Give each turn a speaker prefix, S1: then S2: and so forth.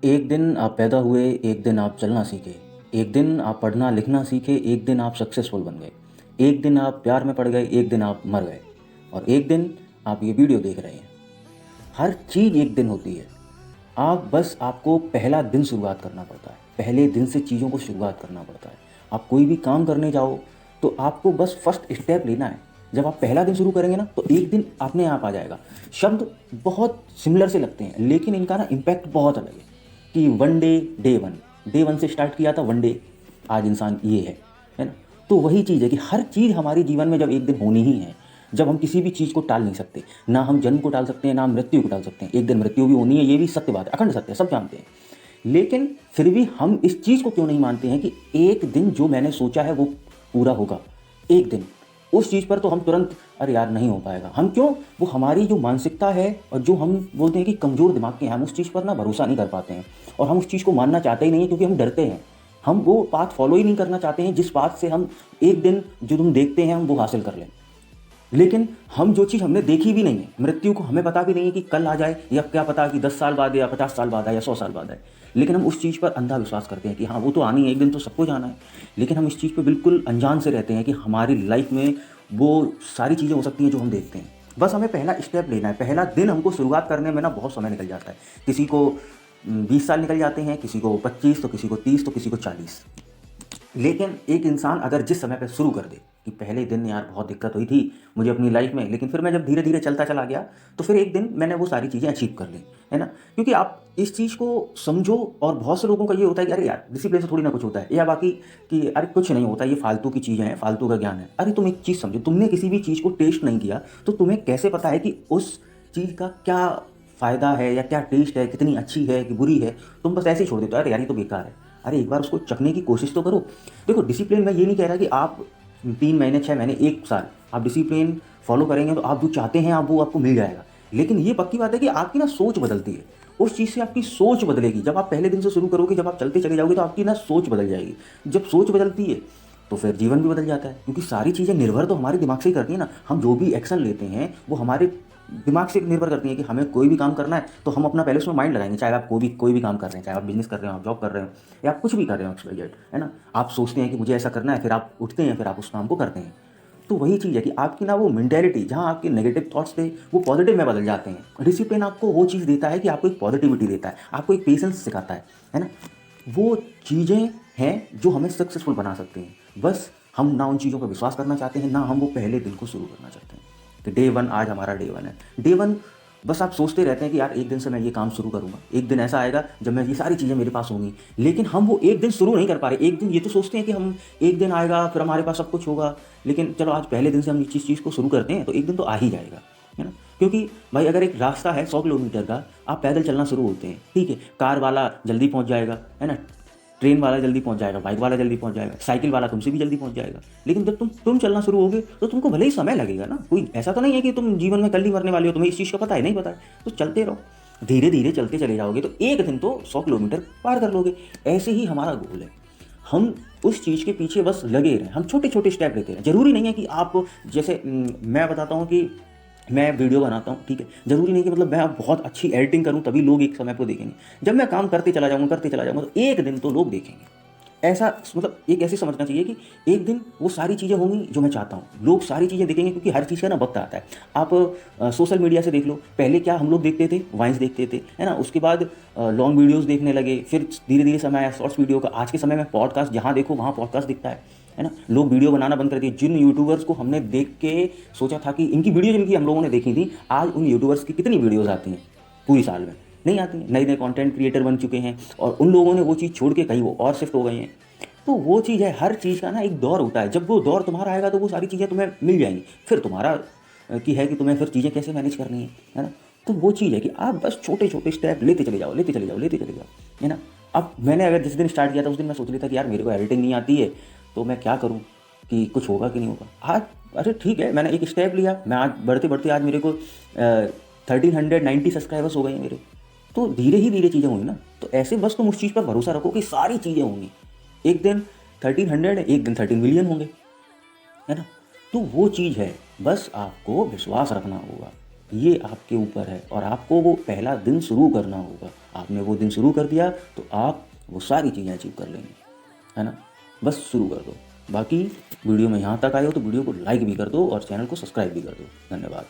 S1: एक दिन आप पैदा हुए, एक दिन आप चलना सीखे, एक दिन आप पढ़ना लिखना सीखे, एक दिन आप सक्सेसफुल बन गए, एक दिन आप प्यार में पड़ गए, एक दिन आप मर गए और एक दिन आप ये वीडियो देख रहे हैं। हर चीज़ एक दिन होती है। बस आपको पहला दिन शुरुआत करना पड़ता है। पहले दिन से चीज़ों को शुरुआत करना पड़ता है। आप कोई भी काम करने जाओ तो आपको बस फर्स्ट स्टेप लेना है। जब आप पहला दिन शुरू करेंगे ना तो एक दिन अपने आप आ जाएगा। शब्द बहुत सिमिलर से लगते हैं लेकिन इनका ना इम्पैक्ट बहुत अलग है कि वन डे, डे वन से स्टार्ट किया था, वन डे आज इंसान ये है ना। तो वही चीज़ है कि हर चीज़ हमारे जीवन में जब एक दिन होनी ही है, जब हम किसी भी चीज़ को टाल नहीं सकते, ना हम जन्म को टाल सकते हैं, ना हम मृत्यु को टाल सकते हैं। एक दिन मृत्यु भी होनी है, ये भी सत्य बात है, अखंड सत्य है, सब जानते हैं। लेकिन फिर भी हम इस चीज़ को क्यों नहीं मानते हैं कि एक दिन जो मैंने सोचा है वो पूरा होगा। एक दिन उस चीज़ पर तो हम तुरंत अरे यार नहीं हो पाएगा। हम क्यों, वो हमारी जो मानसिकता है और जो हम बोलते हैं कि कमज़ोर दिमाग के हैं, हम उस चीज़ पर ना भरोसा नहीं कर पाते हैं और हम उस चीज़ को मानना चाहते ही नहीं है क्योंकि हम डरते हैं। हम वो पाथ फॉलो ही नहीं करना चाहते हैं जिस पाथ से हम एक दिन जो तुम देखते हैं हम वो हासिल कर लें। लेकिन हम जो चीज़ हमने देखी भी नहीं है, मृत्यु को हमें पता भी नहीं है कि कल आ जाए या क्या पता कि 10 साल बाद या 50 साल बाद आए या 100 साल बाद आए। लेकिन हम उस चीज़ पर अंधा विश्वास करते हैं कि हाँ वो तो आनी है, एक दिन तो सबको जाना है। लेकिन हम इस चीज़ पे बिल्कुल अनजान से रहते हैं कि हमारी लाइफ में वो सारी चीज़ें हो सकती हैं जो हम देखते हैं। बस हमें पहला स्टेप लेना है। पहला दिन हमको शुरुआत करने में ना बहुत समय निकल जाता है। किसी को 20 साल निकल जाते हैं, किसी को 25, तो किसी को 30, तो किसी को 40। लेकिन एक इंसान अगर जिस समय पे शुरू कर दे कि पहले दिन यार बहुत दिक्कत हुई थी मुझे अपनी लाइफ में, लेकिन फिर मैं जब धीरे धीरे चलता चला गया तो फिर एक दिन मैंने वो सारी चीज़ें अचीव कर ली, है ना। क्योंकि आप इस चीज़ को समझो। और बहुत से लोगों का ये होता है कि अरे यार डिसिप्लिन से थोड़ी ना कुछ होता है, या बाकी कि अरे कुछ नहीं होता, ये फालतू की चीज़ें हैं, फालतू का ज्ञान है। अरे तुम एक चीज़ समझो, तुमने किसी भी चीज़ को टेस्ट नहीं किया तो तुम्हें कैसे पता है कि उस चीज़ का क्या फ़ायदा है या क्या टेस्ट है, कितनी अच्छी है कि बुरी है। तुम बस ऐसे ही छोड़ देते हो, अरे यार ये तो बेकार है। अरे एक बार उसको चखने की कोशिश तो करो। देखो डिसिप्लिन मैं ये नहीं कह रहा कि आप 3 महीने, 6 महीने, 1 साल आप डिसिप्लिन फॉलो करेंगे तो आप जो चाहते हैं आप वो आपको मिल जाएगा। लेकिन ये पक्की बात है कि आपकी ना सोच बदलती है। उस चीज़ से आपकी सोच बदलेगी। जब आप पहले दिन से शुरू करोगे, जब आप चलते चले जाओगे तो आपकी ना सोच बदल जाएगी। जब सोच बदलती है तो फिर जीवन भी बदल जाता है, क्योंकि सारी चीज़ें निर्भर तो हमारे दिमाग से ही करती हैं ना। हम जो भी एक्शन लेते हैं वो हमारे दिमाग से निर्भर करती है कि हमें कोई भी काम करना है तो हम अपना पहले उसमें माइंड लगाएंगे। चाहे आप कोई भी काम कर रहे हैं, चाहे आप बिजनेस कर रहे हो, आप जॉब कर रहे हो, या आप कुछ भी कर रहे हो, XYZ, है ना। आप सोचते हैं कि मुझे ऐसा करना है, फिर आप उठते हैं, फिर आप उस काम को करते हैं। तो वही चीज़ है कि आपकी ना वो मेंटेलिटी, जहाँ आपके नेगेटिव थॉट्स थे वो पॉजिटिव में बदल जाते हैं। डिसिप्लिन आपको वो चीज़ देता है कि आपको एक पॉजिटिविटी देता है, आपको एक पेशेंस सिखाता है ना। वो चीज़ें हैं जो हमें सक्सेसफुल बना सकते हैं। बस हम ना उन चीज़ों का विश्वास करना चाहते हैं, ना हम वो पहले दिन को शुरू करना चाहते हैं कि डे वन आज हमारा डे वन है। डे वन बस आप सोचते रहते हैं कि यार एक दिन से मैं ये काम शुरू करूँगा, एक दिन ऐसा आएगा जब मैं ये सारी चीज़ें मेरे पास होंगी। लेकिन हम वो एक दिन शुरू नहीं कर पा रहे। एक दिन ये तो सोचते हैं कि हम एक दिन आएगा फिर हमारे पास सब कुछ होगा। लेकिन चलो आज पहले दिन से हम इस चीज़ को शुरू करते हैं तो एक दिन तो आ ही जाएगा, है ना। क्योंकि भाई अगर एक रास्ता है 100 किलोमीटर का, आप पैदल चलना शुरू होते हैं, ठीक है, कार वाला जल्दी पहुंच जाएगा, है ना, ट्रेन वाला जल्दी पहुंच जाएगा, बाइक वाला जल्दी पहुंच जाएगा, साइकिल वाला तुमसे भी जल्दी पहुंच जाएगा। लेकिन जब तुम चलना शुरू होगे तो तुमको भले ही समय लगेगा ना। कोई ऐसा तो नहीं है कि तुम जीवन में कल ही मरने वाले हो, तुम्हें इस चीज़ का पता है, नहीं पता है, तो चलते रहो, धीरे धीरे चलते चले जाओगे तो एक दिन तो 100 किलोमीटर पार कर लोगे। ऐसे ही हमारा गोल है। हम उस चीज़ के पीछे बस लगे रहें, हम छोटे छोटे स्टेप लेते रहें। ज़रूरी नहीं है कि आप जैसे मैं बताता हूँ कि मैं वीडियो बनाता हूँ, ठीक है, ज़रूरी नहीं कि मतलब मैं अब बहुत अच्छी एडिटिंग करूँ तभी लोग एक समय पर देखेंगे। जब मैं काम करते चला जाऊँगा तो एक दिन तो लोग देखेंगे। ऐसा मतलब एक ऐसे समझना चाहिए कि एक दिन वो सारी चीज़ें होंगी जो मैं चाहता हूँ, लोग सारी चीज़ें देखेंगे, क्योंकि हर चीज़ का ना वक्त आता है। आप सोशल मीडिया से देख लो, पहले क्या हम लोग देखते थे, वाइंस देखते थे, है ना, उसके बाद लॉन्ग वीडियोस देखने लगे, फिर धीरे धीरे समय आया शॉर्ट्स वीडियो का। आज के समय में पॉडकास्ट, जहाँ देखो वहाँ पॉडकास्ट दिखता है ना। लोग वीडियो बनाना बंद कर दिए। जिन यूट्यूबर्स को हमने देख के सोचा था कि इनकी वीडियो जिनकी हम लोगों ने देखी थी, आज उन यूट्यूबर्स की कितनी वीडियोज़ आती हैं पूरी साल में, नहीं आती हैं। नए नए कंटेंट क्रिएटर बन चुके हैं और उन लोगों ने वो चीज़ छोड़ के कहीं वो और शिफ्ट हो गए हैं। तो वो चीज़ है, हर चीज़ का ना एक दौर होता है। जब वो दौर तुम्हारा आएगा तो वो सारी चीज़ें तुम्हें मिल जाएंगी। फिर तुम्हारा की है कि तुम्हें फिर चीज़ें कैसे मैनेज करनी है ना। तो वो चीज़ है कि आप बस छोटे छोटे स्टेप लेते चले जाओ, लेते चले जाओ, लेते चले जाओ, है ना। अब मैंने अगर जिस दिन स्टार्ट किया था उस दिन मैं सोच लिया था कि यार मेरे को एडिटिंग नहीं आती है तो मैं क्या करूँ, कि कुछ होगा कि नहीं होगा। आज अरे ठीक है, मैंने एक स्टेप लिया, मैं आज बढ़ते बढ़ते आज मेरे को 1390 सब्सक्राइबर्स हो गए हैं मेरे। तो धीरे ही धीरे चीज़ें हुई ना। तो ऐसे बस तुम उस चीज़ पर भरोसा रखो कि सारी चीज़ें होंगी। एक दिन 1300 है, एक दिन 13 मिलियन होंगे, है ना। तो वो चीज़ है, बस आपको विश्वास रखना होगा। ये आपके ऊपर है और आपको वो पहला दिन शुरू करना होगा। आपने वो दिन शुरू कर दिया तो आप वो सारी चीज़ें अचीव कर लेंगे, है ना। बस शुरू कर दो। बाकी वीडियो में यहाँ तक आए हो तो वीडियो को लाइक भी कर दो और चैनल को सब्सक्राइब भी कर दो। धन्यवाद।